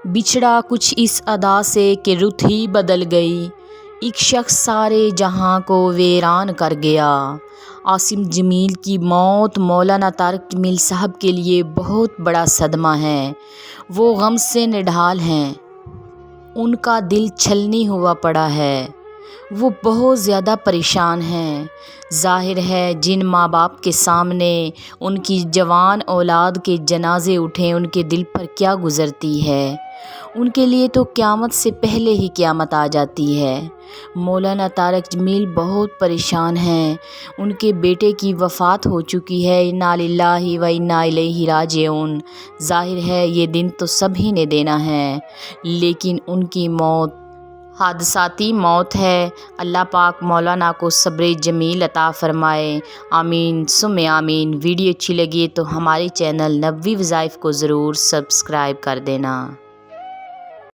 بچھڑا کچھ اس ادا سے کہ رت ہی بدل گئی، ایک شخص سارے جہاں کو ویران کر گیا۔ عاصم جمیل کی موت مولانا طارق جمیل صاحب کے لیے بہت بڑا صدمہ ہے۔ وہ غم سے نڈھال ہیں، ان کا دل چھلنی ہوا پڑا ہے، وہ بہت زیادہ پریشان ہیں۔ ظاہر ہے جن ماں باپ کے سامنے ان کی جوان اولاد کے جنازے اٹھیں ان کے دل پر کیا گزرتی ہے۔ ان کے لیے تو قیامت سے پہلے ہی قیامت آ جاتی ہے۔ مولانا طارق جمیل بہت پریشان ہیں، ان کے بیٹے کی وفات ہو چکی ہے۔ انا للہ و انا الیہ راجعون۔ ظاہر ہے یہ دن تو سبھی نے دینا ہے، لیکن ان کی موت حادثاتی موت ہے۔ اللہ پاک مولانا کو صبر جمیل عطا فرمائے، آمین ثم آمین۔ ویڈیو اچھی لگی تو ہمارے چینل نبوی وظائف کو ضرور سبسکرائب کر دینا۔